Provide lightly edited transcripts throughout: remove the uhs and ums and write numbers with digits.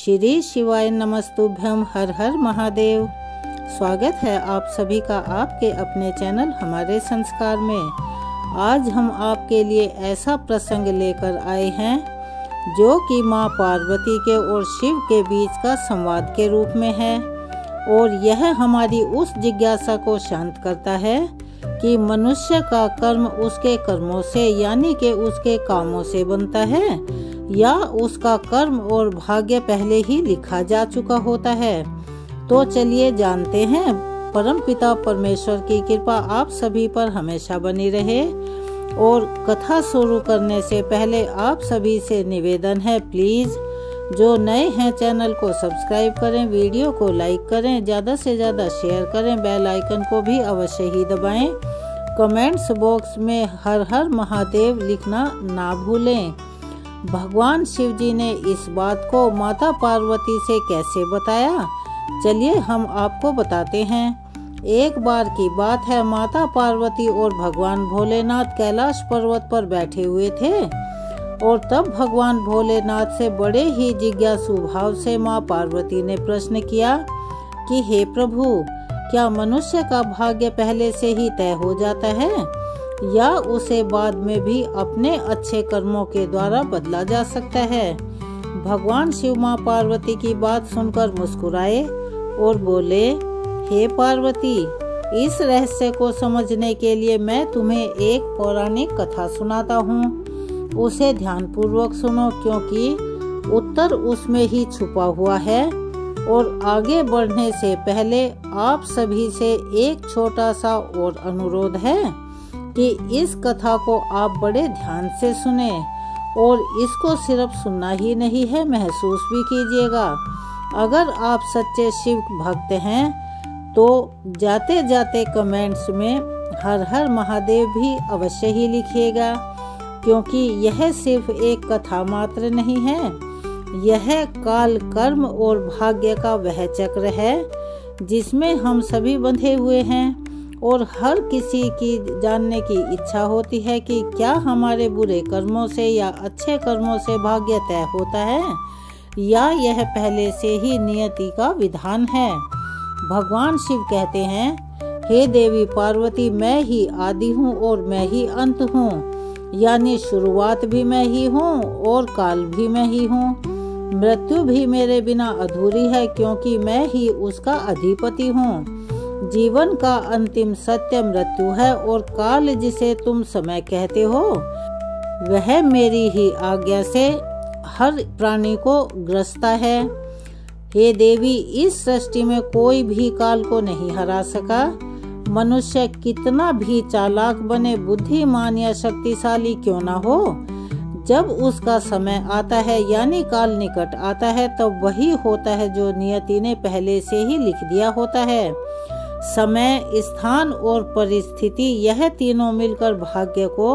श्री शिवाय नमस्तुभ्यम। हर हर महादेव। स्वागत है आप सभी का आपके अपने चैनल हमारे संस्कार में। आज हम आपके लिए ऐसा प्रसंग लेकर आए हैं जो कि माँ पार्वती के और शिव के बीच का संवाद के रूप में है, और यह हमारी उस जिज्ञासा को शांत करता है कि मनुष्य का कर्म उसके कर्मों से यानी कि उसके कामों से बनता है या उसका कर्म और भाग्य पहले ही लिखा जा चुका होता है। तो चलिए जानते हैं। परम पिता परमेश्वर की कृपा आप सभी पर हमेशा बनी रहे। और कथा शुरू करने से पहले आप सभी से निवेदन है, प्लीज जो नए हैं चैनल को सब्सक्राइब करें, वीडियो को लाइक करें, ज़्यादा से ज़्यादा शेयर करें, बेल आइकन को भी अवश्य ही दबाएं। कमेंट्स बॉक्स में हर हर महादेव लिखना ना भूलें। भगवान शिव जी ने इस बात को माता पार्वती से कैसे बताया, चलिए हम आपको बताते हैं। एक बार की बात है, माता पार्वती और भगवान भोलेनाथ कैलाश पर्वत पर बैठे हुए थे, और तब भगवान भोलेनाथ से बड़े ही जिज्ञासु भाव से माँ पार्वती ने प्रश्न किया कि हे प्रभु, क्या मनुष्य का भाग्य पहले से ही तय हो जाता है या उसे बाद में भी अपने अच्छे कर्मों के द्वारा बदला जा सकता है। भगवान शिव माँ पार्वती की बात सुनकर मुस्कुराए और बोले, हे पार्वती, इस रहस्य को समझने के लिए मैं तुम्हें एक पौराणिक कथा सुनाता हूँ। उसे ध्यानपूर्वक सुनो क्योंकि उत्तर उसमें ही छुपा हुआ है। और आगे बढ़ने से पहले आप सभी से एक छोटा सा और अनुरोध है कि इस कथा को आप बड़े ध्यान से सुने, और इसको सिर्फ सुनना ही नहीं है, महसूस भी कीजिएगा। अगर आप सच्चे शिव भक्त हैं तो जाते जाते कमेंट्स में हर हर महादेव भी अवश्य ही लिखिएगा, क्योंकि यह सिर्फ एक कथा मात्र नहीं है, यह काल, कर्म और भाग्य का वह चक्र है जिसमें हम सभी बंधे हुए हैं। और हर किसी की जानने की इच्छा होती है कि क्या हमारे बुरे कर्मों से या अच्छे कर्मों से भाग्य तय होता है या यह पहले से ही नियति का विधान है। भगवान शिव कहते हैं, हे देवी पार्वती, मैं ही आदि हूँ और मैं ही अंत हूँ, यानी शुरुआत भी मैं ही हूँ और काल भी मैं ही हूँ। मृत्यु भी मेरे बिना अधूरी है क्योंकि मैं ही उसका अधिपति हूँ। जीवन का अंतिम सत्य मृत्यु है, और काल जिसे तुम समय कहते हो वह मेरी ही आज्ञा से हर प्राणी को ग्रसता है। हे देवी, इस सृष्टि में कोई भी काल को नहीं हरा सका। मनुष्य कितना भी चालाक बने, बुद्धिमान या शक्तिशाली क्यों ना हो, जब उसका समय आता है यानी काल निकट आता है, तब वही होता है जो नियति ने पहले से ही लिख दिया होता है। समय, स्थान और परिस्थिति, यह तीनों मिलकर भाग्य को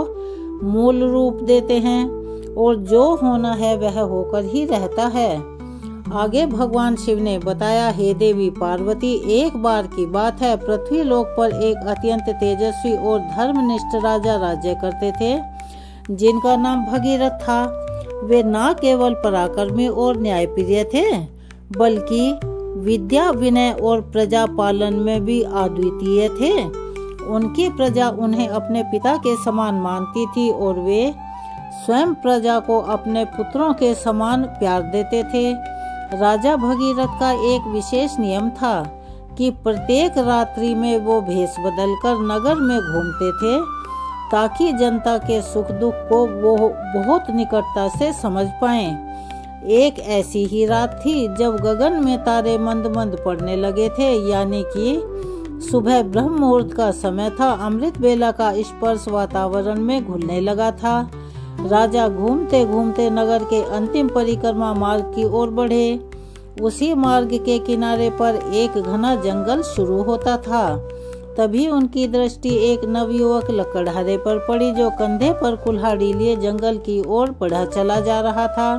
मूल रूप देते हैं, और जो होना है वह होकर ही रहता है। आगे भगवान शिव ने बताया, हे देवी पार्वती, एक बार की बात है, पृथ्वी लोक पर एक अत्यंत तेजस्वी और धर्मनिष्ठ राजा राज्य करते थे, जिनका नाम भगीरथ था। वे न केवल पराक्रमी और न्यायप्रिय थे, बल्कि विद्या, विनय और प्रजा पालन में भी अद्वितीय थे। उनकी प्रजा उन्हें अपने पिता के समान मानती थी, और वे स्वयं प्रजा को अपने पुत्रों के समान प्यार देते थे। राजा भगीरथ का एक विशेष नियम था कि प्रत्येक रात्रि में वो भेष बदलकर नगर में घूमते थे, ताकि जनता के सुख दुख को वो बहुत निकटता से समझ पाएं। एक ऐसी ही रात थी जब गगन में तारे मंद मंद पड़ने लगे थे, यानी कि सुबह ब्रह्म मुहूर्त का समय था। अमृत बेला का स्पर्श वातावरण में घुलने लगा था। राजा घूमते घूमते नगर के अंतिम परिक्रमा मार्ग की ओर बढ़े। उसी मार्ग के किनारे पर एक घना जंगल शुरू होता था। तभी उनकी दृष्टि एक नवयुवक लकड़हारे पर पड़ी, जो कंधे पर कुल्हाड़ी लिए जंगल की ओर बढ़ा चला जा रहा था।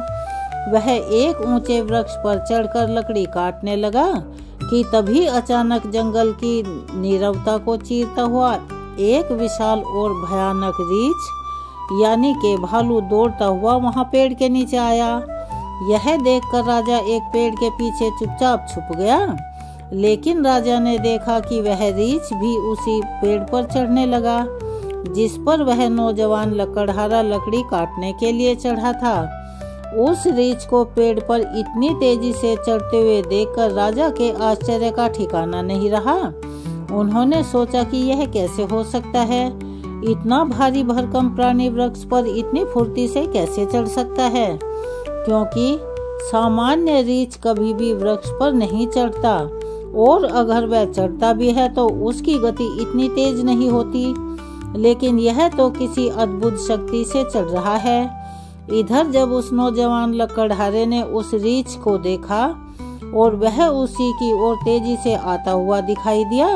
वह एक ऊंचे वृक्ष पर चढ़कर लकड़ी काटने लगा कि तभी अचानक जंगल की नीरवता को चीरता हुआ एक विशाल और भयानक रीछ यानी के भालू दौड़ता हुआ वहां पेड़ के नीचे आया। यह देखकर राजा एक पेड़ के पीछे चुपचाप छुप गया। लेकिन राजा ने देखा कि वह रीछ भी उसी पेड़ पर चढ़ने लगा जिस पर वह नौजवान लकड़हारा लकड़ी काटने के लिए चढ़ा था। उस रीछ को पेड़ पर इतनी तेजी से चढ़ते हुए देखकर राजा के आश्चर्य का ठिकाना नहीं रहा। उन्होंने सोचा कि यह कैसे हो सकता है, इतना भारी भरकम प्राणी वृक्ष पर इतनी फुर्ती से कैसे चढ़ सकता है, क्योंकि सामान्य रीछ कभी भी वृक्ष पर नहीं चढ़ता और अगर वह चढ़ता भी है तो उसकी गति इतनी तेज नहीं होती। लेकिन यह तो किसी अद्भुत शक्ति से चढ़ रहा है। इधर जब उस नौजवान लकड़हारे ने उस रीछ को देखा और वह उसी की ओर तेजी से आता हुआ दिखाई दिया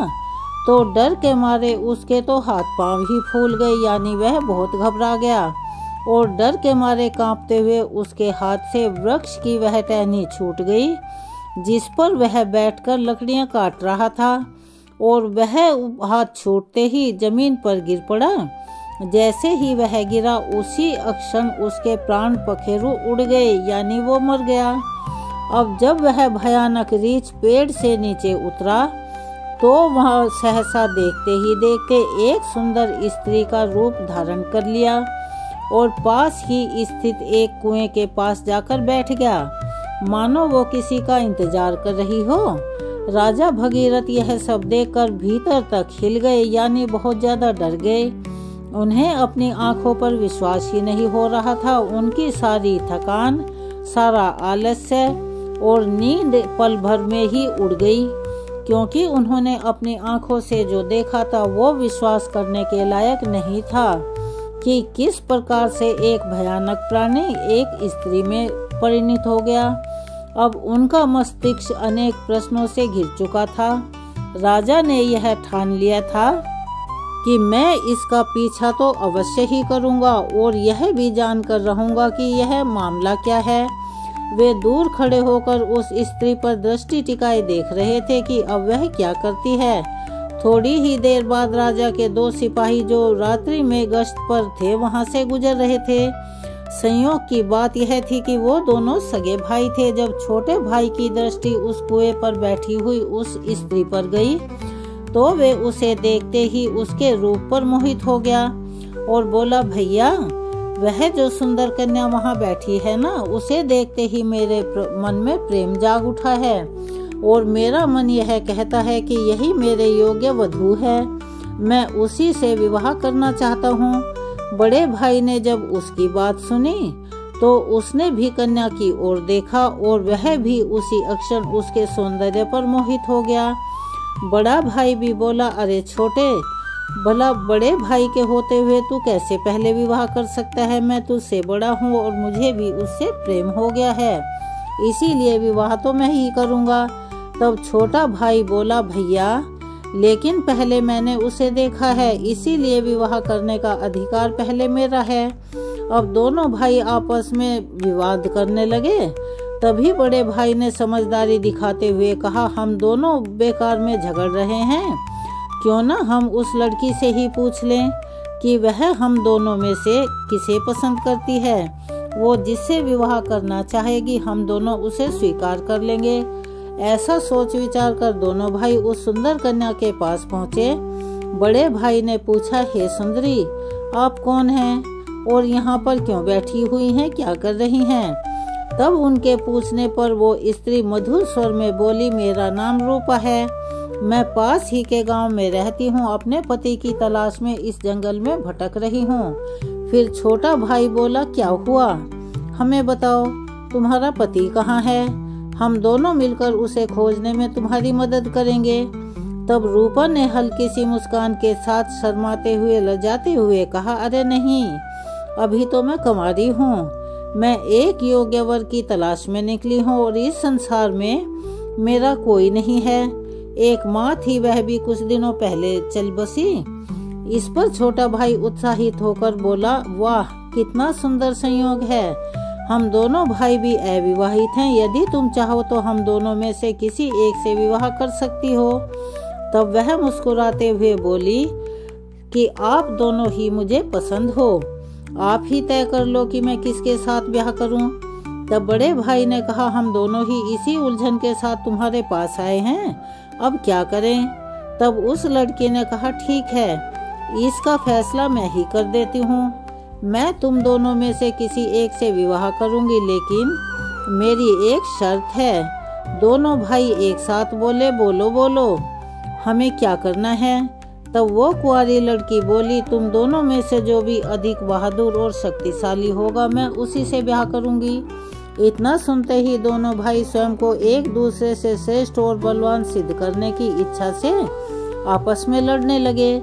तो डर के मारे उसके तो हाथ पांव ही फूल गए, यानी वह बहुत घबरा गया और डर के मारे कांपते हुए उसके हाथ से वृक्ष की वह टहनी छूट गई जिस पर वह बैठकर लकड़ियां काट रहा था और वह हाथ छूटते ही जमीन पर गिर पड़ा। जैसे ही वह गिरा उसी क्षण उसके प्राण पखेरु उड़ गए, यानी वो मर गया। अब जब वह भयानक रीछ पेड़ से नीचे उतरा तो वह सहसा देखते ही देखते एक सुंदर स्त्री का रूप धारण कर लिया और पास ही स्थित एक कुएं के पास जाकर बैठ गया, मानो वो किसी का इंतजार कर रही हो। राजा भगीरथ यह सब देखकर भीतर तक हिल गए, यानी बहुत ज्यादा डर गए। उन्हें अपनी आंखों पर विश्वास ही नहीं हो रहा था। उनकी सारी थकान, सारा आलस्य और नींद पल भर में ही उड़ गई, क्योंकि उन्होंने अपनी आंखों से जो देखा था वो विश्वास करने के लायक नहीं था कि किस प्रकार से एक भयानक प्राणी एक स्त्री में परिणत हो गया। अब उनका मस्तिष्क अनेक प्रश्नों से घिर चुका था। राजा ने यह ठान लिया था कि मैं इसका पीछा तो अवश्य ही करूंगा और यह भी जानकर रहूंगा कि यह मामला क्या है। वे दूर खड़े होकर उस स्त्री पर दृष्टि टिकाए देख रहे थे कि अब वह क्या करती है। थोड़ी ही देर बाद राजा के दो सिपाही जो रात्रि में गश्त पर थे वहां से गुजर रहे थे। संयोग की बात यह थी कि वो दोनों सगे भाई थे। जब छोटे भाई की दृष्टि उस कुएं पर बैठी हुई उस स्त्री पर गई तो वे उसे देखते ही उसके रूप पर मोहित हो गया और बोला, भैया वह जो सुंदर कन्या वहां बैठी है ना, उसे देखते ही मेरे मन में प्रेम जाग उठा है और मेरा मन यह कहता है कि यही मेरे योग्य वधू है। मैं उसी से विवाह करना चाहता हूँ। बड़े भाई ने जब उसकी बात सुनी तो उसने भी कन्या की ओर देखा और वह भी उसी क्षण उसके सौंदर्य पर मोहित हो गया। बड़ा भाई भी बोला, अरे छोटे, भला बड़े भाई के होते हुए तू कैसे पहले विवाह कर सकता है? मैं तुझसे बड़ा हूँ और मुझे भी उससे प्रेम हो गया है, इसीलिए विवाह तो मैं ही करूँगा। तब छोटा भाई बोला, भैया लेकिन पहले मैंने उसे देखा है, इसीलिए विवाह करने का अधिकार पहले मेरा है। अब दोनों भाई आपस में विवाद करने लगे। तभी बड़े भाई ने समझदारी दिखाते हुए कहा, हम दोनों बेकार में झगड़ रहे हैं, क्यों ना हम उस लड़की से ही पूछ लें कि वह हम दोनों में से किसे पसंद करती है। वो जिससे विवाह करना चाहेगी हम दोनों उसे स्वीकार कर लेंगे। ऐसा सोच विचार कर दोनों भाई उस सुंदर कन्या के पास पहुँचे। बड़े भाई ने पूछा, हे सुंदरी, आप कौन हैं और यहाँ पर क्यों बैठी हुई हैं, क्या कर रही हैं? तब उनके पूछने पर वो स्त्री मधुर स्वर में बोली, मेरा नाम रूपा है, मैं पास ही के गांव में रहती हूँ, अपने पति की तलाश में इस जंगल में भटक रही हूँ। फिर छोटा भाई बोला, क्या हुआ, हमें बताओ, तुम्हारा पति कहाँ है? हम दोनों मिलकर उसे खोजने में तुम्हारी मदद करेंगे। तब रूपा ने हल्की सी मुस्कान के साथ शर्माते हुए लजाते हुए कहा, अरे नहीं, अभी तो मैं कुंवारी हूँ, मैं एक योग्य वर की तलाश में निकली हूँ और इस संसार में मेरा कोई नहीं है। एक माँ थी, वह भी कुछ दिनों पहले चल बसी। इस पर छोटा भाई उत्साहित होकर बोला, वाह कितना सुंदर संयोग है, हम दोनों भाई भी अविवाहित हैं, यदि तुम चाहो तो हम दोनों में से किसी एक से विवाह कर सकती हो। तब वह मुस्कुराते हुए बोली कि आप दोनों ही मुझे पसंद हो, आप ही तय कर लो कि मैं किसके साथ ब्याह करूं। तब बड़े भाई ने कहा, हम दोनों ही इसी उलझन के साथ तुम्हारे पास आए हैं, अब क्या करें। तब उस लड़की ने कहा, ठीक है, इसका फैसला मैं ही कर देती हूँ। मैं तुम दोनों में से किसी एक से विवाह करूँगी, लेकिन मेरी एक शर्त है। दोनों भाई एक साथ बोले, बोलो बोलो, हमें क्या करना है। तब वो कुंवारी लड़की बोली, तुम दोनों में से जो भी अधिक बहादुर और शक्तिशाली होगा, मैं उसी से ब्याह करूंगी। इतना सुनते ही दोनों भाई स्वयं को एक दूसरे से श्रेष्ठ और बलवान सिद्ध करने की इच्छा से आपस में लड़ने लगे।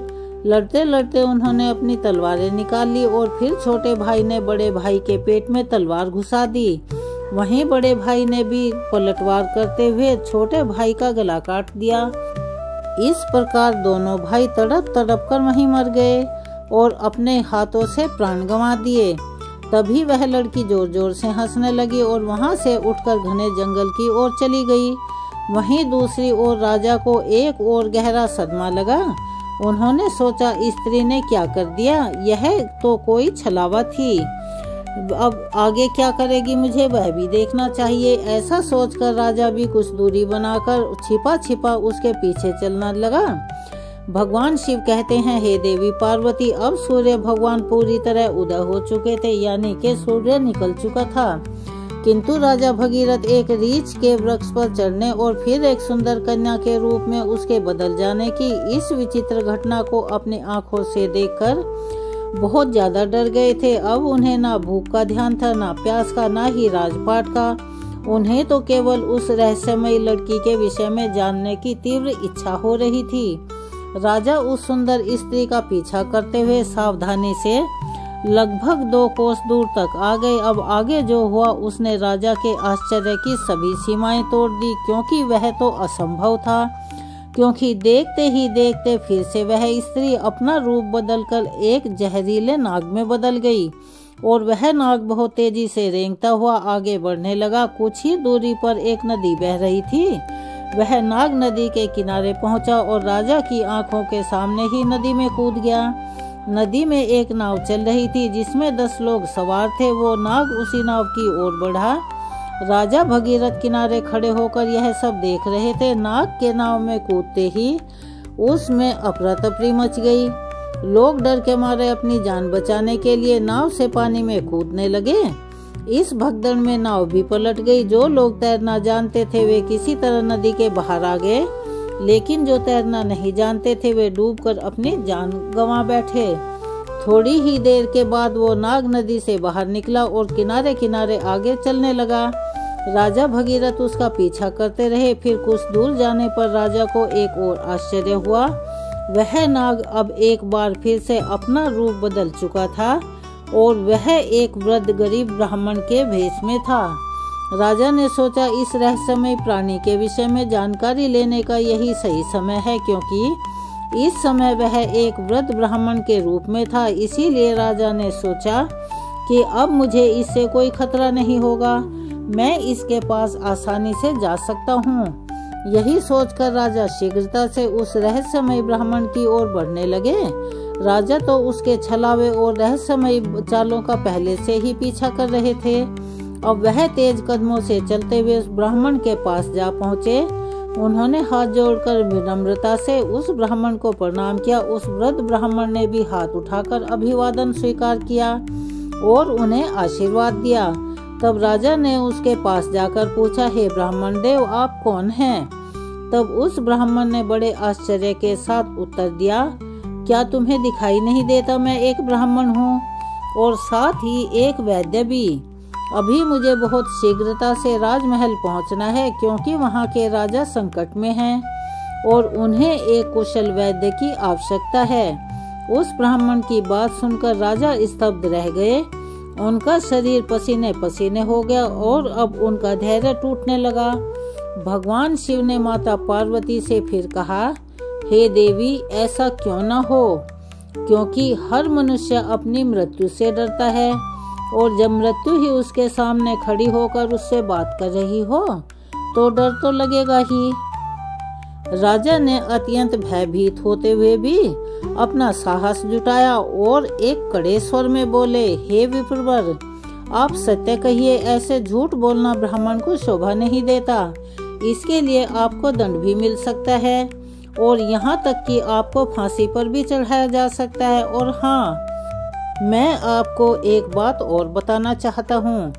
लड़ते लड़ते उन्होंने अपनी तलवारें निकाल ली और फिर छोटे भाई ने बड़े भाई के पेट में तलवार घुसा दी। वहीं बड़े भाई ने भी पलटवार करते हुए छोटे भाई का गला काट दिया। इस प्रकार दोनों भाई तड़प तड़प कर वहीं मर गए और अपने हाथों से प्राण गंवा दिए। तभी वह लड़की जोर जोर से हंसने लगी और वहां से उठकर घने जंगल की ओर चली गई। वहीं दूसरी ओर राजा को एक और गहरा सदमा लगा। उन्होंने सोचा, स्त्री ने क्या कर दिया, यह तो कोई छलावा थी, अब आगे क्या करेगी मुझे वह भी देखना चाहिए। ऐसा सोचकर राजा भी कुछ दूरी बनाकर छिपा छिपा उसके पीछे चलने लगा। भगवान शिव कहते हैं, हे देवी पार्वती, अब सूर्य भगवान पूरी तरह उदय हो चुके थे, यानी कि सूर्य निकल चुका था। किंतु राजा भगीरथ एक रीछ के वृक्ष पर चढ़ने और फिर एक सुंदर कन्या के रूप में उसके बदल जाने की इस विचित्र घटना को अपनी आंखों से देखकर बहुत ज्यादा डर गए थे। अब उन्हें ना भूख का ध्यान था, ना प्यास का, ना ही राजपाट का। उन्हें तो केवल उस रहस्यमयी लड़की के विषय में जानने की तीव्र इच्छा हो रही थी। राजा उस सुंदर स्त्री का पीछा करते हुए सावधानी से लगभग 2 कोस दूर तक आ गए। अब आगे जो हुआ उसने राजा के आश्चर्य की सभी सीमाएं तोड़ दी, क्योंकि वह तो असंभव था। क्योंकि देखते ही देखते फिर से वह स्त्री अपना रूप बदलकर एक जहरीले नाग में बदल गई और वह नाग बहुत तेजी से रेंगता हुआ आगे बढ़ने लगा। कुछ ही दूरी पर एक नदी बह रही थी। वह नाग नदी के किनारे पहुंचा और राजा की आंखों के सामने ही नदी में कूद गया। नदी में एक नाव चल रही थी जिसमें 10 लोग सवार थे। वो नाग उसी नाव की ओर बढ़ा। राजा भगीरथ किनारे खड़े होकर यह सब देख रहे थे। नाग के नाव में कूदते ही उसमें अफरा-तफरी मच गई। लोग डर के मारे अपनी जान बचाने के लिए नाव से पानी में कूदने लगे। इस भगदड़ में नाव भी पलट गई। जो लोग तैरना जानते थे वे किसी तरह नदी के बाहर आ गए, लेकिन जो तैरना नहीं जानते थे वे डूबकर अपनी जान गंवा बैठे। थोड़ी ही देर के बाद वो नाग नदी से बाहर निकला और किनारे किनारे आगे चलने लगा। राजा भगीरथ उसका पीछा करते रहे। फिर कुछ दूर जाने पर राजा को एक और आश्चर्य हुआ। वह नाग अब एक बार फिर से अपना रूप बदल चुका था और वह एक वृद्ध गरीब ब्राह्मण के भेष में था। राजा ने सोचा, इस रहस्यमय प्राणी के विषय में जानकारी लेने का यही सही समय है, क्योंकि इस समय वह एक वृद्ध ब्राह्मण के रूप में था। इसीलिए राजा ने सोचा कि अब मुझे इससे कोई खतरा नहीं होगा, मैं इसके पास आसानी से जा सकता हूँ। यही सोचकर राजा शीघ्रता से उस रहस्यमय ब्राह्मण की ओर बढ़ने लगे। राजा तो उसके छलावे और रहस्यमय चालों का पहले से ही पीछा कर रहे थे। अब वह तेज कदमों से चलते हुए उस ब्राह्मण के पास जा पहुँचे। उन्होंने हाथ जोड़कर विनम्रता से उस ब्राह्मण को प्रणाम किया। उस वृद्ध ब्राह्मण ने भी हाथ उठाकर अभिवादन स्वीकार किया और उन्हें आशीर्वाद दिया। तब राजा ने उसके पास जाकर पूछा, हे ब्राह्मण देव, आप कौन हैं? तब उस ब्राह्मण ने बड़े आश्चर्य के साथ उत्तर दिया, क्या तुम्हें दिखाई नहीं देता मैं एक ब्राह्मण हूँ और साथ ही एक वैद्य भी। अभी मुझे बहुत शीघ्रता से राजमहल पहुंचना है, क्योंकि वहां के राजा संकट में हैं और उन्हें एक कुशल वैद्य की आवश्यकता है। उस ब्राह्मण की बात सुनकर राजा स्तब्ध रह गए। उनका शरीर पसीने पसीने हो गया और अब उनका धैर्य टूटने लगा। भगवान शिव ने माता पार्वती से फिर कहा, हे देवी, ऐसा क्यों न हो, क्योंकि हर मनुष्य अपनी मृत्यु से डरता है और जब मृत्यु ही उसके सामने खड़ी होकर उससे बात कर रही हो तो डर तो लगेगा ही। राजा ने अत्यंत भयभीत होते हुए भी अपना साहस जुटाया और एक कड़े स्वर में बोले, हे विप्रवर, आप सत्य कहिए, ऐसे झूठ बोलना ब्राह्मण को शोभा नहीं देता। इसके लिए आपको दंड भी मिल सकता है और यहाँ तक कि आपको फांसी पर भी चढ़ाया जा सकता है। और हाँ, मैं आपको एक बात और बताना चाहता हूँ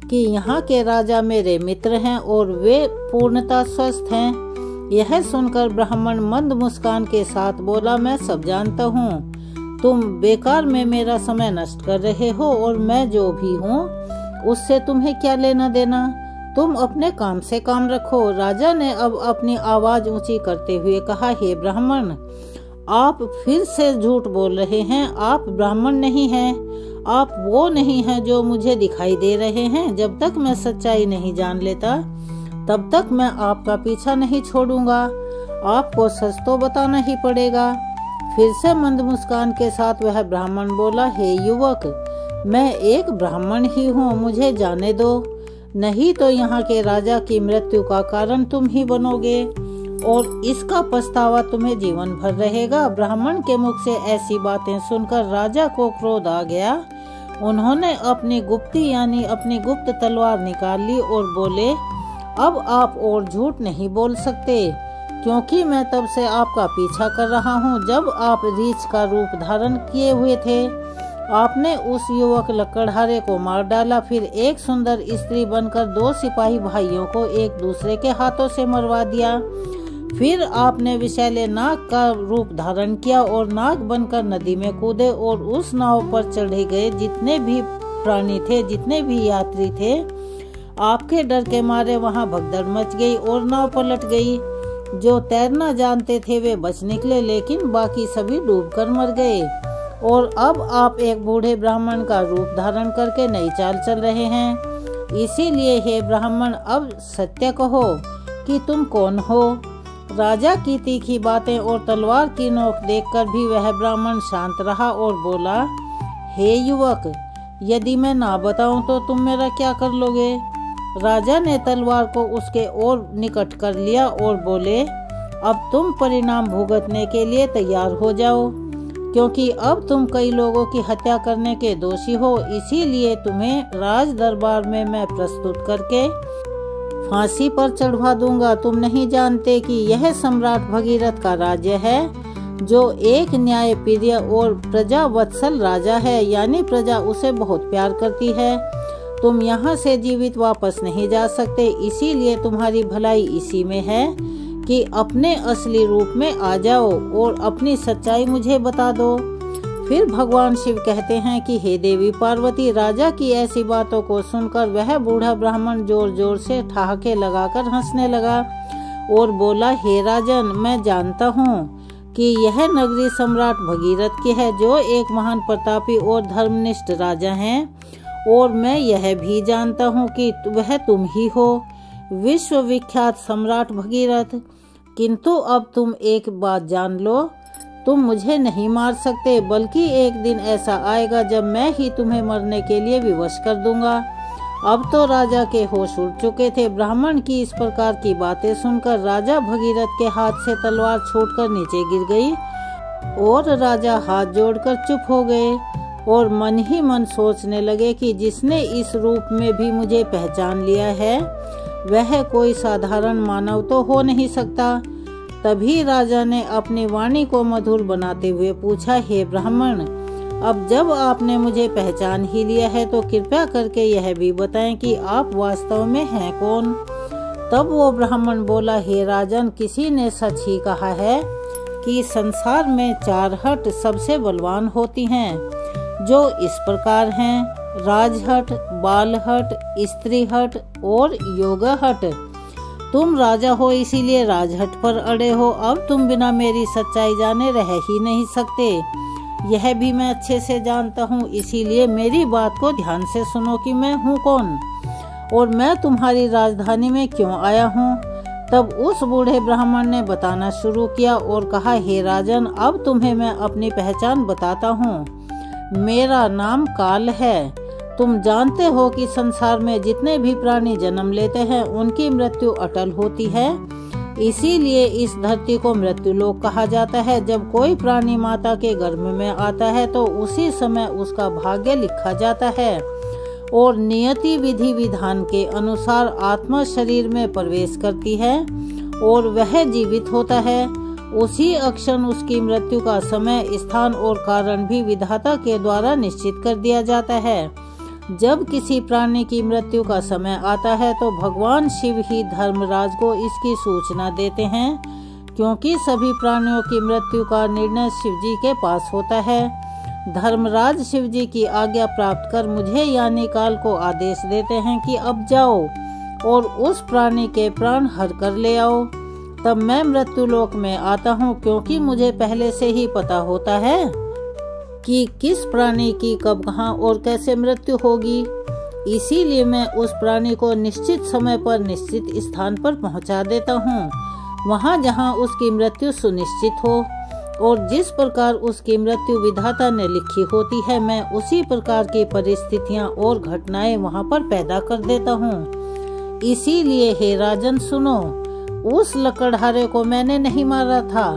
कि यहाँ के राजा मेरे मित्र हैं और वे पूर्णतः स्वस्थ हैं। यह सुनकर ब्राह्मण मंद मुस्कान के साथ बोला, मैं सब जानता हूँ, तुम बेकार में मेरा समय नष्ट कर रहे हो और मैं जो भी हूँ उससे तुम्हें क्या लेना देना। तुम अपने काम से काम रखो। राजा ने अब अपनी आवाज ऊंची करते हुए कहा, हे ब्राह्मण, आप फिर से झूठ बोल रहे हैं। आप ब्राह्मण नहीं हैं। आप वो नहीं हैं जो मुझे दिखाई दे रहे हैं। जब तक मैं सच्चाई नहीं जान लेता तब तक मैं आपका पीछा नहीं छोड़ूंगा। आपको सच तो बताना ही पड़ेगा। फिर से मंद मुस्कान के साथ वह ब्राह्मण बोला, हे युवक, मैं एक ब्राह्मण ही हूँ, मुझे जाने दो, नहीं तो यहाँ के राजा की मृत्यु का कारण तुम ही बनोगे और इसका पछतावा तुम्हें जीवन भर रहेगा। ब्राह्मण के मुख से ऐसी बातें सुनकर राजा को क्रोध आ गया। उन्होंने अपनी गुप्ती यानी अपनी गुप्त तलवार निकाल ली और बोले, अब आप और झूठ नहीं बोल सकते, क्योंकि मैं तब से आपका पीछा कर रहा हूँ। जब आप रीछ का रूप धारण किए हुए थे, आपने उस युवक लकड़हारे को मार डाला, फिर एक सुंदर स्त्री बनकर 2 सिपाही भाइयों को एक दूसरे के हाथों से मरवा दिया। फिर आपने विषैले नाग का रूप धारण किया और नाग बनकर नदी में कूदे और उस नाव पर चढ़े गए जितने भी प्राणी थे, जितने भी यात्री थे, आपके डर के मारे वहां भगदड़ मच गई और नाव पलट गई। जो तैरना जानते थे वे बच निकले, लेकिन बाकी सभी डूबकर मर गए। और अब आप एक बूढ़े ब्राह्मण का रूप धारण करके नई चाल चल रहे हैं। इसीलिए हे ब्राह्मण, अब सत्य कहो कि तुम कौन हो। राजा की तीखी बातें और तलवार की नोक देखकर भी वह ब्राह्मण शांत रहा और बोला, हे युवक, यदि मैं ना बताऊं तो तुम मेरा क्या कर लोगे। राजा ने तलवार को उसके और निकट कर लिया और बोले, अब तुम परिणाम भुगतने के लिए तैयार हो जाओ, क्योंकि अब तुम कई लोगों की हत्या करने के दोषी हो। इसीलिए तुम्हें राज दरबार में मैं प्रस्तुत करके फांसी पर चढ़वा दूंगा। तुम नहीं जानते कि यह सम्राट भगीरथ का राज्य है, जो एक न्यायप्रिय और प्रजा वत्सल राजा है, यानी प्रजा उसे बहुत प्यार करती है। तुम यहाँ से जीवित वापस नहीं जा सकते। इसीलिए तुम्हारी भलाई इसी में है कि अपने असली रूप में आ जाओ और अपनी सच्चाई मुझे बता दो। फिर भगवान शिव कहते हैं कि हे देवी पार्वती, राजा की ऐसी बातों को सुनकर वह बूढ़ा ब्राह्मण जोर जोर से ठहाके लगाकर हंसने लगा और बोला, हे राजन, मैं जानता हूँ कि यह नगरी सम्राट भगीरथ की है, जो एक महान प्रतापी और धर्मनिष्ठ राजा हैं। और मैं यह भी जानता हूँ कि वह तुम ही हो, विश्व विख्यात सम्राट भगीरथ। किंतु अब तुम एक बात जान लो, तुम मुझे नहीं मार सकते, बल्कि एक दिन ऐसा आएगा जब मैं ही तुम्हें मरने के लिए विवश कर दूंगा। अब तो राजा के होश उड़ चुके थे। ब्राह्मण की इस प्रकार की बातें सुनकर राजा भगीरथ के हाथ से तलवार छूटकर नीचे गिर गई और राजा हाथ जोड़कर चुप हो गए और मन ही मन सोचने लगे कि जिसने इस रूप में भी मुझे पहचान लिया है, वह कोई साधारण मानव तो हो नहीं सकता। तभी राजा ने अपनी वाणी को मधुर बनाते हुए पूछा, हे ब्राह्मण, अब जब आपने मुझे पहचान ही लिया है तो कृपया करके यह भी बताएं कि आप वास्तव में हैं कौन। तब वो ब्राह्मण बोला, हे राजन, किसी ने सच ही कहा है कि संसार में 4 हट सबसे बलवान होती हैं, जो इस प्रकार हैं, राजहट, बालहट, स्त्री हट और योगा हट। तुम राजा हो इसीलिए राजहट पर अड़े हो। अब तुम बिना मेरी सच्चाई जाने रह ही नहीं सकते। यह भी मैं अच्छे से जानता हूँ, इसीलिए मेरी बात को ध्यान से सुनो कि मैं हूँ कौन और मैं तुम्हारी राजधानी में क्यों आया हूँ। तब उस बूढ़े ब्राह्मण ने बताना शुरू किया और कहा, हे राजन, अब तुम्हें मैं अपनी पहचान बताता हूँ। मेरा नाम काल है। तुम जानते हो कि संसार में जितने भी प्राणी जन्म लेते हैं उनकी मृत्यु अटल होती है। इसीलिए इस धरती को मृत्युलोक कहा जाता है। जब कोई प्राणी माता के गर्भ में आता है तो उसी समय उसका भाग्य लिखा जाता है और नियति विधि विधान के अनुसार आत्मा शरीर में प्रवेश करती है और वह जीवित होता है, उसी क्षण उसकी मृत्यु का समय, स्थान और कारण भी विधाता के द्वारा निश्चित कर दिया जाता है। जब किसी प्राणी की मृत्यु का समय आता है तो भगवान शिव ही धर्मराज को इसकी सूचना देते हैं, क्योंकि सभी प्राणियों की मृत्यु का निर्णय शिव जी के पास होता है। धर्मराज शिव जी की आज्ञा प्राप्त कर मुझे यानी काल को आदेश देते हैं कि अब जाओ और उस प्राणी के प्राण हर कर ले आओ। तब मैं मृत्यु लोक में आता हूँ, क्योंकि मुझे पहले से ही पता होता है कि किस प्राणी की कब, कहाँ और कैसे मृत्यु होगी। इसीलिए मैं उस प्राणी को निश्चित समय पर निश्चित स्थान पर पहुँचा देता हूँ, वहाँ जहाँ उसकी मृत्यु सुनिश्चित हो, और जिस प्रकार उसकी मृत्यु विधाता ने लिखी होती है, मैं उसी प्रकार की परिस्थितियाँ और घटनाएं वहाँ पर पैदा कर देता हूँ। इसीलिए हे राजन सुनो, उस लकड़हारे को मैंने नहीं मारा था।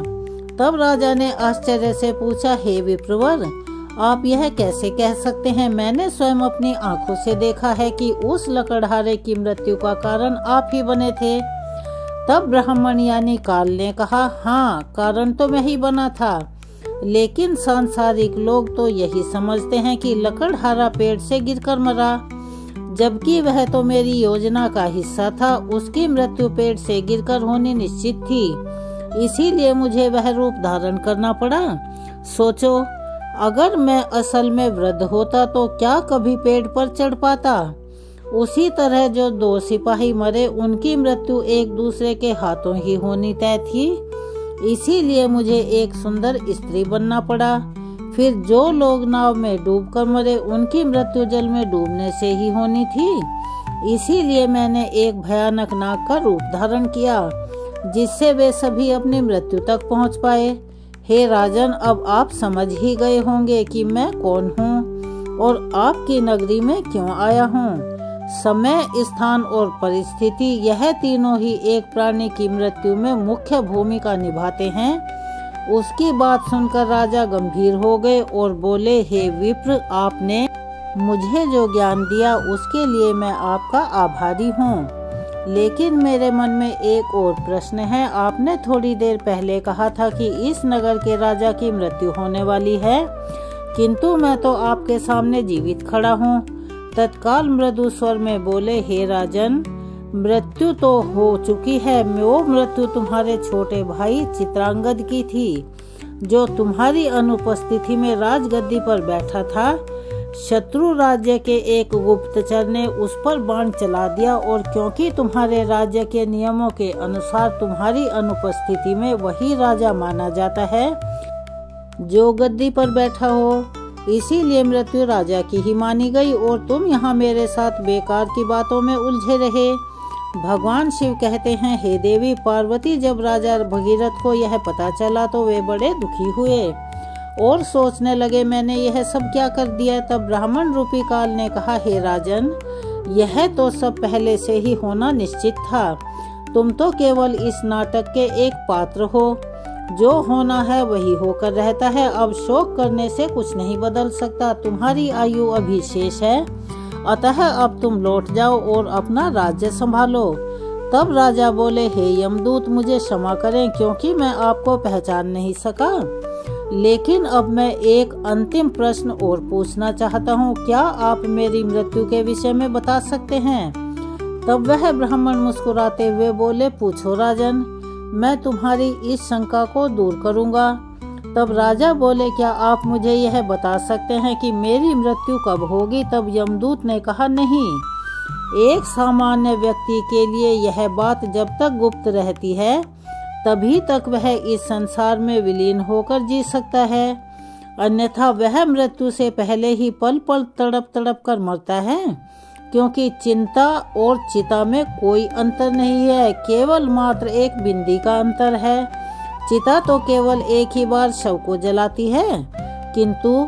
तब राजा ने आश्चर्य से पूछा, हे विप्रवर, आप यह कैसे कह सकते हैं? मैंने स्वयं अपनी आंखों से देखा है कि उस लकड़हारे की मृत्यु का कारण आप ही बने थे। तब ब्राह्मण यानी काल ने कहा, हाँ, कारण तो मैं ही बना था, लेकिन सांसारिक लोग तो यही समझते हैं कि लकड़हारा पेड़ से गिरकर मरा, जबकि वह तो मेरी योजना का हिस्सा था। उसकी मृत्यु पेड़ से गिरकर होनी निश्चित थी, इसीलिए मुझे वह रूप धारण करना पड़ा। सोचो, अगर मैं असल में वृद्ध होता तो क्या कभी पेड़ पर चढ़ पाता? उसी तरह जो दो सिपाही मरे, उनकी मृत्यु एक दूसरे के हाथों ही होनी तय थी, इसीलिए मुझे एक सुंदर स्त्री बनना पड़ा। फिर जो लोग नाव में डूबकर मरे, उनकी मृत्यु जल में डूबने से ही होनी थी, इसीलिए मैंने एक भयानक नाग का रूप धारण किया, जिससे वे सभी अपनी मृत्यु तक पहुंच पाए। हे राजन, अब आप समझ ही गए होंगे कि मैं कौन हूँ और आपकी नगरी में क्यों आया हूँ। समय, स्थान और परिस्थिति, यह तीनों ही एक प्राणी की मृत्यु में मुख्य भूमिका निभाते हैं। उसकी बात सुनकर राजा गंभीर हो गए और बोले, हे विप्र, आपने मुझे जो ज्ञान दिया उसके लिए मैं आपका आभारी हूँ, लेकिन मेरे मन में एक और प्रश्न है। आपने थोड़ी देर पहले कहा था कि इस नगर के राजा की मृत्यु होने वाली है, किंतु मैं तो आपके सामने जीवित खड़ा हूँ। तत्काल मृदु स्वर में बोले, हे राजन, मृत्यु तो हो चुकी है। वो मृत्यु तुम्हारे छोटे भाई चित्रांगद की थी, जो तुम्हारी अनुपस्थिति में राजगद्दी पर बैठा था। शत्रु राज्य के एक गुप्तचर ने उस पर बाण चला दिया, और क्योंकि तुम्हारे राज्य के नियमों के अनुसार तुम्हारी अनुपस्थिति में वही राजा माना जाता है जो गद्दी पर बैठा हो, इसीलिए मृत्यु राजा की ही मानी गई और तुम यहाँ मेरे साथ बेकार की बातों में उलझे रहे। भगवान शिव कहते हैं, हे देवी पार्वती, जब राजा भगीरथ को यह पता चला तो वे बड़े दुखी हुए और सोचने लगे, मैंने यह सब क्या कर दिया। तब ब्राह्मण रूपी काल ने कहा, हे राजन, यह तो सब पहले से ही होना निश्चित था। तुम तो केवल इस नाटक के एक पात्र हो, जो होना है वही होकर रहता है। अब शोक करने से कुछ नहीं बदल सकता। तुम्हारी आयु अभी शेष है, अतः अब तुम लौट जाओ और अपना राज्य संभालो। तब राजा बोले, हे यमदूत, मुझे क्षमा करें, क्योंकि मैं आपको पहचान नहीं सका, लेकिन अब मैं एक अंतिम प्रश्न और पूछना चाहता हूँ। क्या आप मेरी मृत्यु के विषय में बता सकते हैं? तब वह ब्राह्मण मुस्कुराते हुए बोले, पूछो राजन, मैं तुम्हारी इस शंका को दूर करूँगा। तब राजा बोले, क्या आप मुझे यह बता सकते हैं कि मेरी मृत्यु कब होगी? तब यमदूत ने कहा, नहीं, एक सामान्य व्यक्ति के लिए यह बात जब तक गुप्त रहती है तभी तक वह इस संसार में विलीन होकर जी सकता है, अन्यथा वह मृत्यु से पहले ही पल पल तड़प तड़प कर मरता है, क्योंकि चिंता और चिता में कोई अंतर नहीं है, केवल मात्र एक बिंदी का अंतर है। चिता तो केवल एक ही बार शव को जलाती है, किंतु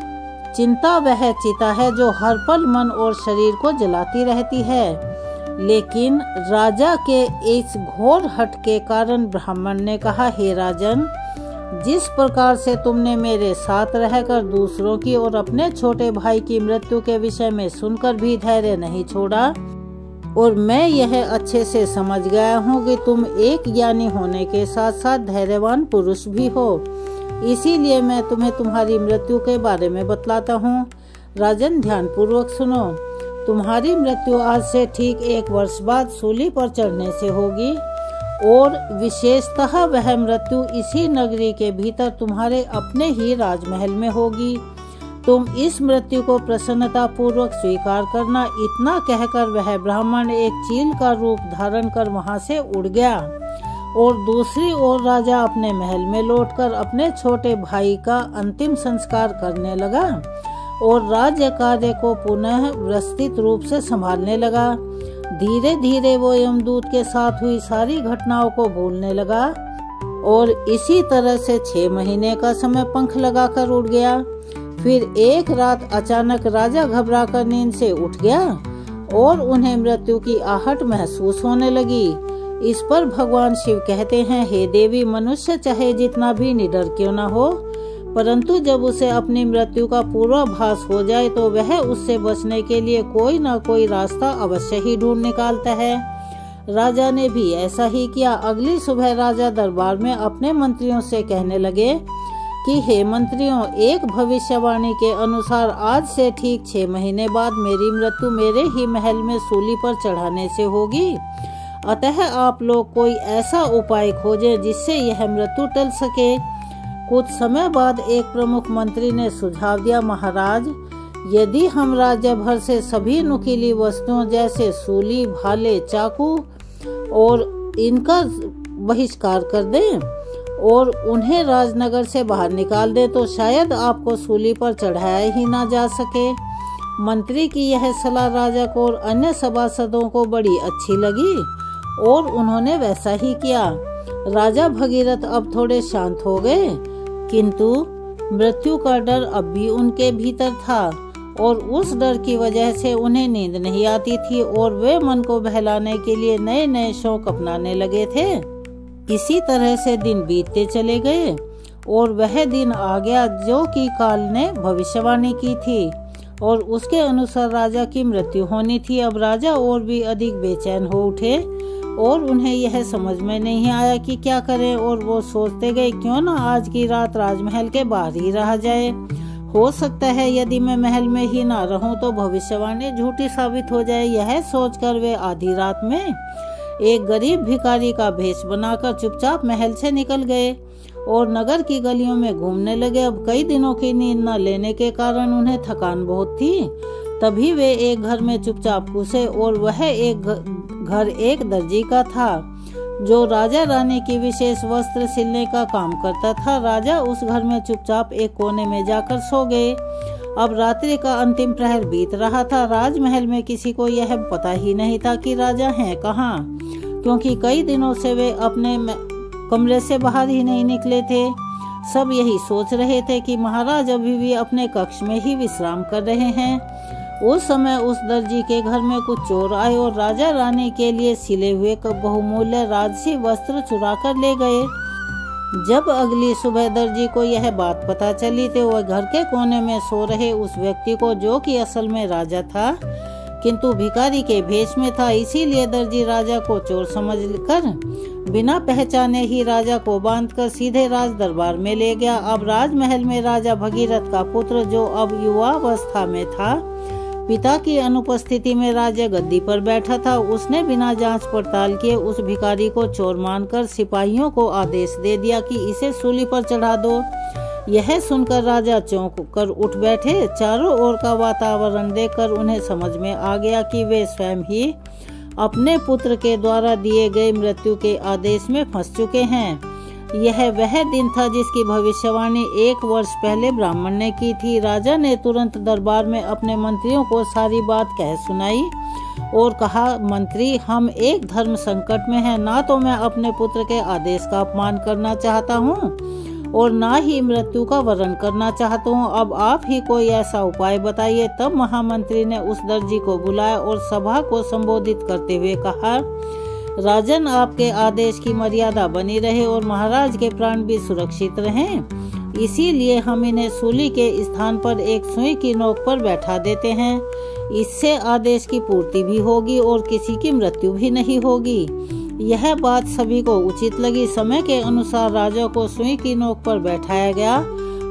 चिंता वह चिता है जो हर पल मन और शरीर को जलाती रहती है। लेकिन राजा के इस घोर हठ के कारण ब्राह्मण ने कहा, हे राजन, जिस प्रकार से तुमने मेरे साथ रहकर दूसरों की और अपने छोटे भाई की मृत्यु के विषय में सुनकर भी धैर्य नहीं छोड़ा, और मैं यह अच्छे से समझ गया हूँ कि तुम एक ज्ञानी होने के साथ साथ धैर्यवान पुरुष भी हो, इसीलिए मैं तुम्हें तुम्हारी मृत्यु के बारे में बतलाता हूँ। राजन, ध्यान पूर्वक सुनो। तुम्हारी मृत्यु आज से ठीक 1 वर्ष बाद सूली पर चढ़ने से होगी, और विशेषतः वह मृत्यु इसी नगरी के भीतर तुम्हारे अपने ही राजमहल में होगी। तुम इस मृत्यु को प्रसन्नता पूर्वक स्वीकार करना। इतना कहकर वह ब्राह्मण एक चील का रूप धारण कर वहां से उड़ गया, और दूसरी ओर राजा अपने महल में लौटकर अपने छोटे भाई का अंतिम संस्कार करने लगा और राज्य कार्य को पुनः व्यवस्थित रूप से संभालने लगा। धीरे धीरे वो यमदूत के साथ हुई सारी घटनाओं को भूलने लगा, और इसी तरह से 6 महीने का समय पंख लगाकर उड़ गया। फिर एक रात अचानक राजा घबराकर नींद से उठ गया और उन्हें मृत्यु की आहट महसूस होने लगी। इस पर भगवान शिव कहते हैं, हे देवी, मनुष्य चाहे जितना भी निडर क्यों न हो, परंतु जब उसे अपनी मृत्यु का पूर्वाभास हो जाए तो वह उससे बचने के लिए कोई न कोई रास्ता अवश्य ही ढूंढ निकालता है। राजा ने भी ऐसा ही किया। अगली सुबह राजा दरबार में अपने मंत्रियों से कहने लगे कि हे मंत्रियों, एक भविष्यवाणी के अनुसार आज से ठीक 6 महीने बाद मेरी मृत्यु मेरे ही महल में सूली पर चढ़ाने से होगी। अतः आप लोग कोई ऐसा उपाय खोजें जिससे यह मृत्यु टल सके। कुछ समय बाद एक प्रमुख मंत्री ने सुझाव दिया, महाराज, यदि हम राज्य भर से सभी नुकीली वस्तुओं जैसे सूली, भाले, चाकू और इनका बहिष्कार कर दें और उन्हें राजनगर से बाहर निकाल दे तो शायद आपको सूली पर चढ़ाया ही ना जा सके। मंत्री की यह सलाह राजा को और अन्य सभासदों को बड़ी अच्छी लगी और उन्होंने वैसा ही किया। राजा भगीरथ अब थोड़े शांत हो गए, किंतु मृत्यु का डर अब भी उनके भीतर था और उस डर की वजह से उन्हें नींद नहीं आती थी और वे मन को बहलाने के लिए नए नए शौक अपनाने लगे थे। इसी तरह से दिन बीतते चले गए और वह दिन आ गया जो कि काल ने भविष्यवाणी की थी और उसके अनुसार राजा की मृत्यु होनी थी। अब राजा और भी अधिक बेचैन हो उठे और उन्हें यह समझ में नहीं आया कि क्या करें, और वो सोचते गए क्यों ना आज की रात राजमहल के बाहर ही रहा जाए। हो सकता है यदि मैं महल में ही ना रहूं तो भविष्यवाणी झूठी साबित हो जाए। यह सोचकर वे आधी रात में एक गरीब भिखारी का भेष बनाकर चुपचाप महल से निकल गए और नगर की गलियों में घूमने लगे। अब कई दिनों की नींद न लेने के कारण उन्हें थकान बहुत थी। तभी वे एक घर में चुपचाप घुसे और वह घर एक दर्जी का था जो राजा रानी की विशेष वस्त्र सिलने का काम करता था। राजा उस घर में चुपचाप एक कोने में जाकर सो गए। अब रात्रि का अंतिम प्रहर बीत रहा था। राजमहल में किसी को यह पता ही नहीं था कि राजा हैं कहाँ, क्योंकि कई दिनों से वे अपने कमरे से बाहर ही नहीं निकले थे। सब यही सोच रहे थे कि महाराज अभी भी अपने कक्ष में ही विश्राम कर रहे हैं। उस समय उस दर्जी के घर में कुछ चोर आए और राजा रानी के लिए सिले हुए बहुमूल्य राजसी वस्त्र चुरा कर ले गए। जब अगली सुबह दर्जी को यह बात पता चली तो वह घर के कोने में सो रहे उस व्यक्ति को, जो कि असल में राजा था किंतु भिखारी के भेष में था, इसीलिए दर्जी राजा को चोर समझकर बिना पहचाने ही राजा को बांधकर सीधे राज दरबार में ले गया। अब राजमहल में राजा भगीरथ का पुत्र, जो अब युवावस्था में था, पिता की अनुपस्थिति में राजा गद्दी पर बैठा था। उसने बिना जांच पड़ताल किए उस भिखारी को चोर मानकर सिपाहियों को आदेश दे दिया कि इसे सूली पर चढ़ा दो। यह सुनकर राजा चौंक कर उठ बैठे। चारों ओर का वातावरण देखकर उन्हें समझ में आ गया कि वे स्वयं ही अपने पुत्र के द्वारा दिए गए मृत्यु के आदेश में फंस चुके हैं। यह वह दिन था जिसकी भविष्यवाणी 1 वर्ष पहले ब्राह्मण ने की थी। राजा ने तुरंत दरबार में अपने मंत्रियों को सारी बात कह सुनाई और कहा, मंत्री, हम एक धर्म संकट में हैं। ना तो मैं अपने पुत्र के आदेश का अपमान करना चाहता हूँ और ना ही मृत्यु का वरण करना चाहता हूँ। अब आप ही कोई ऐसा उपाय बताइए। तब महामंत्री ने उस दर्जी को बुलाया और सभा को संबोधित करते हुए कहा, राजन, आपके आदेश की मर्यादा बनी रहे और महाराज के प्राण भी सुरक्षित रहें। इसीलिए हम इन्हें सूली के स्थान पर एक सुई की नोक पर बैठा देते हैं। इससे आदेश की पूर्ति भी होगी और किसी की मृत्यु भी नहीं होगी। यह बात सभी को उचित लगी। समय के अनुसार राजा को सुई की नोक पर बैठाया गया,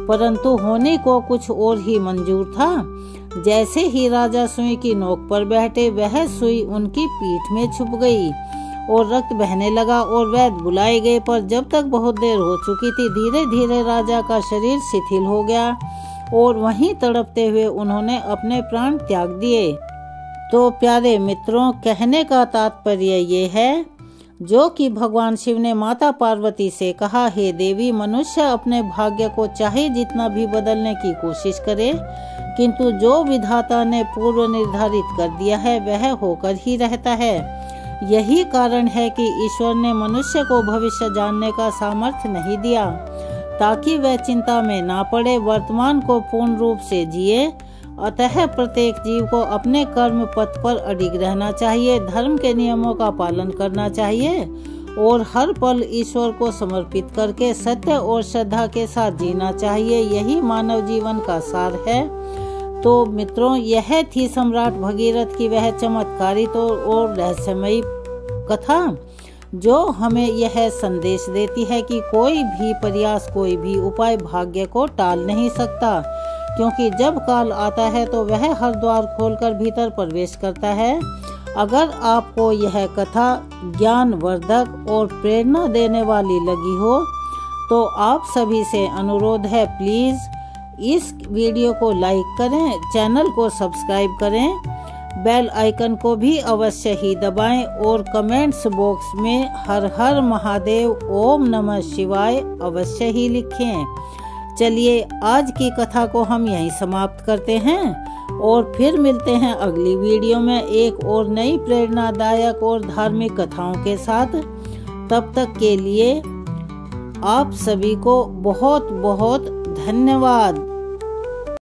परंतु होने को कुछ और ही मंजूर था। जैसे ही राजा सुई की नोक पर बैठे, वह सुई उनकी पीठ में छुप गई और रक्त बहने लगा और वैद्य बुलाए गए, पर जब तक बहुत देर हो चुकी थी। धीरे धीरे राजा का शरीर शिथिल हो गया और वहीं तड़पते हुए उन्होंने अपने प्राण त्याग दिए। तो प्यारे मित्रों, कहने का तात्पर्य ये है, जो कि भगवान शिव ने माता पार्वती से कहा, हे देवी, मनुष्य अपने भाग्य को चाहे जितना भी बदलने की कोशिश करे, किंतु जो विधाता ने पूर्व निर्धारित कर दिया है वह होकर ही रहता है। यही कारण है कि ईश्वर ने मनुष्य को भविष्य जानने का सामर्थ्य नहीं दिया, ताकि वह चिंता में ना पड़े, वर्तमान को पूर्ण रूप से जिए। अतः प्रत्येक जीव को अपने कर्म पथ पर अडिग रहना चाहिए, धर्म के नियमों का पालन करना चाहिए और हर पल ईश्वर को समर्पित करके सत्य और श्रद्धा के साथ जीना चाहिए। यही मानव जीवन का सार है। तो मित्रों, यह थी सम्राट भगीरथ की वह चमत्कारित और रहस्यमयी कथा, जो हमें यह संदेश देती है कि कोई भी प्रयास, कोई भी उपाय भाग्य को टाल नहीं सकता, क्योंकि जब काल आता है तो वह हर द्वार खोलकर भीतर प्रवेश करता है। अगर आपको यह कथा ज्ञानवर्धक और प्रेरणा देने वाली लगी हो, तो आप सभी से अनुरोध है, प्लीज इस वीडियो को लाइक करें, चैनल को सब्सक्राइब करें, बेल आइकन को भी अवश्य ही दबाएं और कमेंट्स बॉक्स में हर हर महादेव, ओम नमः शिवाय अवश्य ही लिखें। चलिए, आज की कथा को हम यहीं समाप्त करते हैं और फिर मिलते हैं अगली वीडियो में एक और नई प्रेरणादायक और धार्मिक कथाओं के साथ। तब तक के लिए आप सभी को बहुत बहुत धन्यवाद।